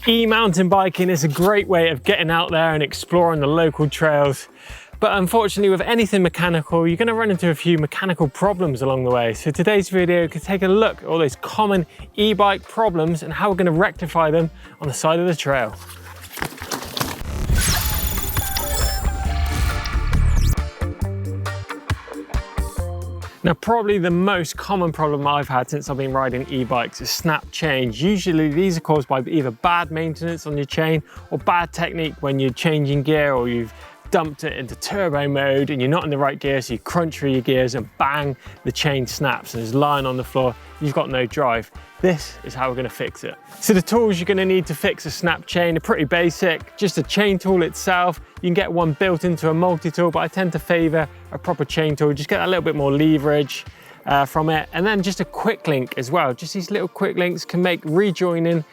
E-mountain biking is a great way of getting out there and exploring the local trails. But unfortunately, with anything mechanical, you're going to run into a few mechanical problems along the way. So today's video could take a look at all those common e-bike problems and how we're going to rectify them on the side of the trail. Now, probably the most common problem I've had since I've been riding e-bikes is snap chains. Usually these are caused by either bad maintenance on your chain or bad technique when you're changing gear, or you've dumped it into turbo mode and you're not in the right gear, so you crunch through your gears and bang, the chain snaps and is lying on the floor. You've got no drive. This is how we're going to fix it. So the tools you're going to need to fix a snap chain are pretty basic. Just a chain tool itself. You can get one built into a multi-tool, but I tend to favor a proper chain tool. Just get a little bit more leverage from it. And then just a quick link as well. Just these little quick links can make rejoining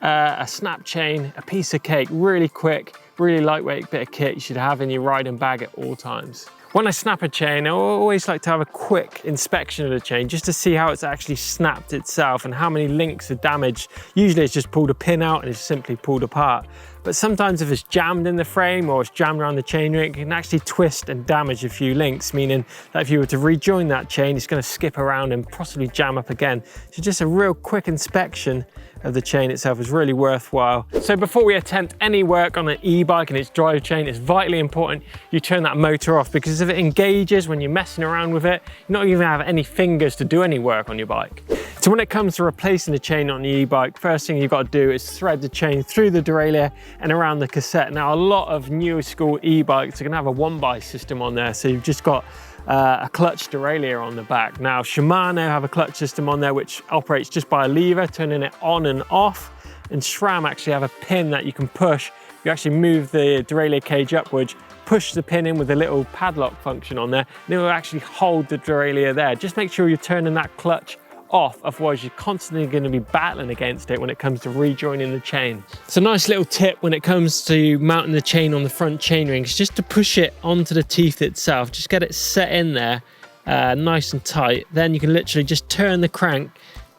a snap chain a piece of cake. Really quick, really lightweight bit of kit you should have in your riding bag at all times. When I snap a chain, I always like to have a quick inspection of the chain just to see how it's actually snapped itself and how many links are damaged. Usually it's just pulled a pin out and it's simply pulled apart. But sometimes if it's jammed in the frame or it's jammed around the chain ring, it can actually twist and damage a few links, meaning that if you were to rejoin that chain, it's going to skip around and possibly jam up again. So just a real quick inspection of the chain itself is really worthwhile. So before we attempt any work on an e-bike and its drive chain, it's vitally important you turn that motor off, because if it engages when you're messing around with it, you're not even gonna have any fingers to do any work on your bike. So when it comes to replacing the chain on the e-bike, first thing you've got to do is thread the chain through the derailleur and around the cassette. Now, a lot of newer school e-bikes are gonna have a one-by system on there, so you've just got a clutch derailleur on the back. Now, Shimano have a clutch system on there which operates just by a lever, turning it on and off, and SRAM actually have a pin that you can push. You actually move the derailleur cage upwards, push the pin in with a little padlock function on there, and it will actually hold the derailleur there. Just make sure you're turning that clutch off, otherwise you're constantly going to be battling against it when it comes to rejoining the chain. So, nice little tip when it comes to mounting the chain on the front chain rings, just to push it onto the teeth itself. Just get it set in there nice and tight. Then you can literally just turn the crank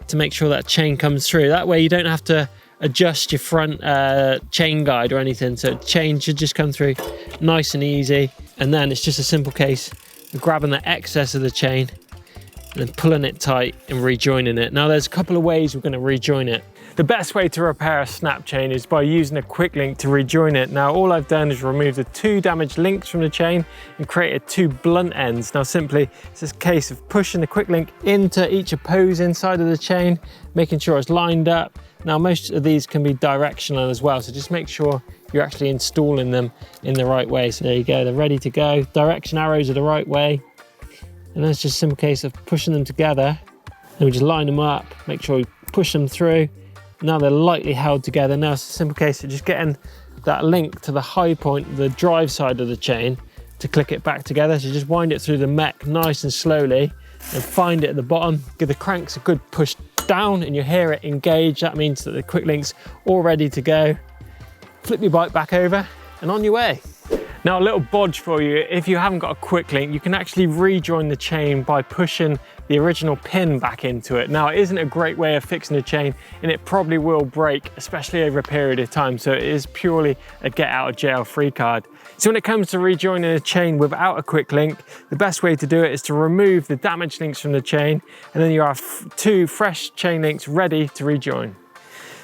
to make sure that chain comes through. That way you don't have to adjust your front chain guide or anything, so chain should just come through nice and easy. And then it's just a simple case of grabbing the excess of the chain and then pulling it tight and rejoining it. Now, there's a couple of ways we're going to rejoin it. The best way to repair a snap chain is by using a quick link to rejoin it. Now, all I've done is remove the two damaged links from the chain and created two blunt ends. Now, simply, it's a case of pushing the quick link into each opposing side of the chain, making sure it's lined up. Now, most of these can be directional as well, so just make sure you're actually installing them in the right way. So there you go, they're ready to go. Direction arrows are the right way. And then it's just a simple case of pushing them together, and we just line them up, make sure we push them through. Now they're lightly held together. Now it's a simple case of just getting that link to the high point, the drive side of the chain, to click it back together. So just wind it through the mech nice and slowly and find it at the bottom. Give the cranks a good push down and you hear it engage. That means that the quick link's all ready to go. Flip your bike back over and on your way. Now, a little bodge for you: if you haven't got a quick link, you can actually rejoin the chain by pushing the original pin back into it. Now, it isn't a great way of fixing the chain, and it probably will break, especially over a period of time, so it is purely a get out of jail free card. So when it comes to rejoining a chain without a quick link, the best way to do it is to remove the damaged links from the chain, and then you have two fresh chain links ready to rejoin.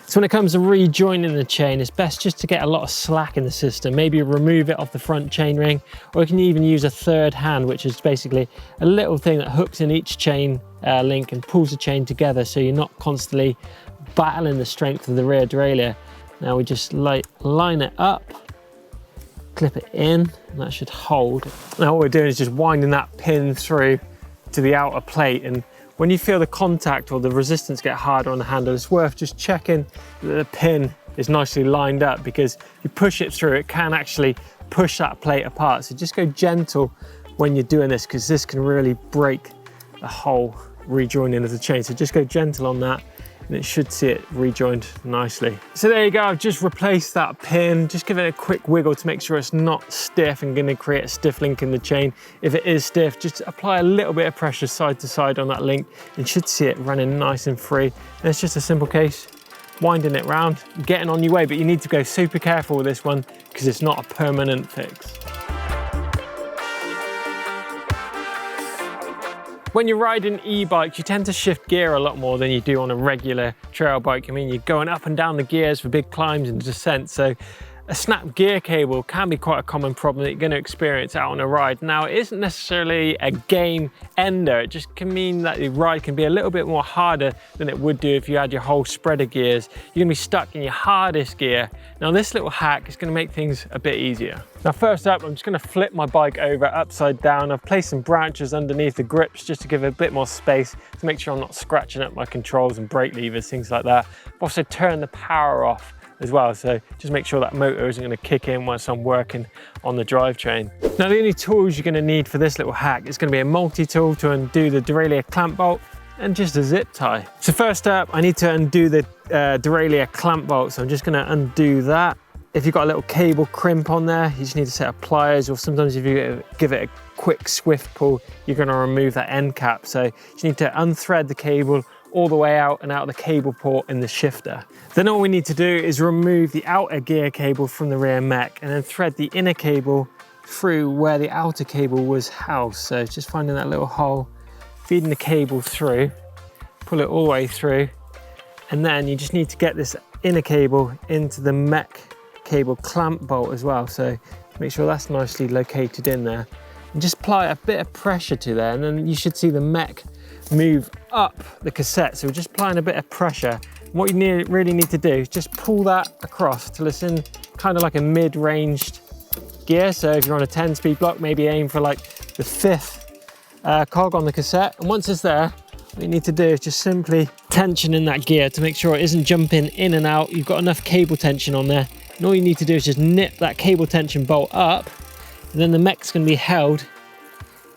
So when it comes to rejoining the chain, it's best just to get a lot of slack in the system. Maybe remove it off the front chain ring, or you can even use a third hand, which is basically a little thing that hooks in each chain link and pulls the chain together, so you're not constantly battling the strength of the rear derailleur. Now we just line it up, clip it in, and that should hold. Now what we're doing is just winding that pin through to the outer plate, and when you feel the contact or the resistance get harder on the handle, it's worth just checking that the pin is nicely lined up, because if you push it through, it can actually push that plate apart. So just go gentle when you're doing this, because this can really break the whole rejoining of the chain. So just go gentle on that, and it should see it rejoined nicely. So there you go, I've just replaced that pin. Just give it a quick wiggle to make sure it's not stiff and gonna create a stiff link in the chain. If it is stiff, just apply a little bit of pressure side to side on that link, and you should see it running nice and free. And it's just a simple case winding it around, getting on your way, but you need to go super careful with this one because it's not a permanent fix. When you're riding e-bikes, you tend to shift gear a lot more than you do on a regular trail bike. I mean, you're going up and down the gears for big climbs and descents, so a snapped gear cable can be quite a common problem that you're going to experience out on a ride. Now, it isn't necessarily a game ender, it just can mean that the ride can be a little bit more harder than it would do if you had your whole spread of gears. You're going to be stuck in your hardest gear. Now, this little hack is going to make things a bit easier. Now, first up, I'm just going to flip my bike over upside down. I've placed some branches underneath the grips just to give it a bit more space to make sure I'm not scratching up my controls and brake levers, things like that. I've also turned the power off as well, so just make sure that motor isn't going to kick in once I'm working on the drivetrain. Now, the only tools you're going to need for this little hack is going to be a multi-tool to undo the derailleur clamp bolt and just a zip tie. So first up, I need to undo the derailleur clamp bolt, so I'm just going to undo that. If you've got a little cable crimp on there, you just need a set of pliers, or sometimes if you give it a quick swift pull, you're going to remove that end cap. So you need to unthread the cable all the way out and out of the cable port in the shifter. Then all we need to do is remove the outer gear cable from the rear mech and then thread the inner cable through where the outer cable was housed. So just finding that little hole, feeding the cable through, pull it all the way through, and then you just need to get this inner cable into the mech cable clamp bolt as well. So make sure that's nicely located in there and just apply a bit of pressure to there, and then you should see the mech move up the cassette. So we're just applying a bit of pressure. What you really need to do is just pull that across till it's in kind of like a mid-ranged gear. So if you're on a 10-speed block, maybe aim for like the 5th cog on the cassette. And once it's there, what you need to do is just simply tension in that gear to make sure it isn't jumping in and out. You've got enough cable tension on there. And all you need to do is just nip that cable tension bolt up, and then the mech's going to be held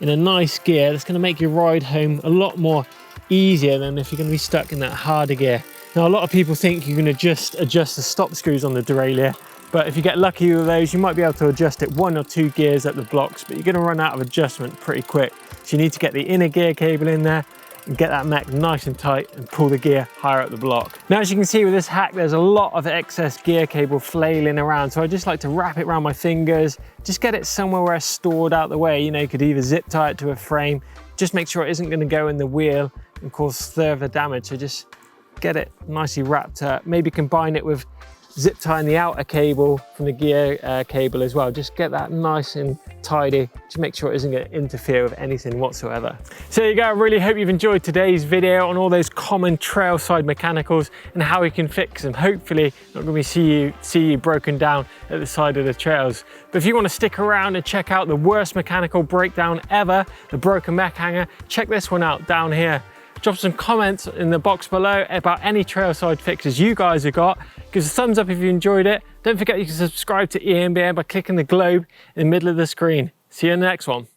in a nice gear that's going to make your ride home a lot more easier than if you're going to be stuck in that harder gear. Now, a lot of people think you can adjust the stop screws on the derailleur, but if you get lucky with those, you might be able to adjust it 1 or 2 gears at the blocks, but you're going to run out of adjustment pretty quick. So you need to get the inner gear cable in there and get that mech nice and tight and pull the gear higher up the block. Now, as you can see with this hack, there's a lot of excess gear cable flailing around, so I just like to wrap it around my fingers, just get it somewhere where it's stored out the way. You know, you could either zip tie it to a frame, just make sure it isn't going to go in the wheel and cause further damage. So just get it nicely wrapped up, maybe combine it with zip tying the outer cable from the gear cable as well. Just get that nice and tidy to make sure it isn't going to interfere with anything whatsoever. So there you go. I really hope you've enjoyed today's video on all those common trailside mechanicals and how we can fix them. Hopefully not going to see you broken down at the side of the trails. But if you want to stick around and check out the worst mechanical breakdown ever, the broken mech hanger, check this one out down here. Drop some comments in the box below about any trailside fixes you guys have got. Give us a thumbs up if you enjoyed it. Don't forget you can subscribe to EMBN by clicking the globe in the middle of the screen. See you in the next one.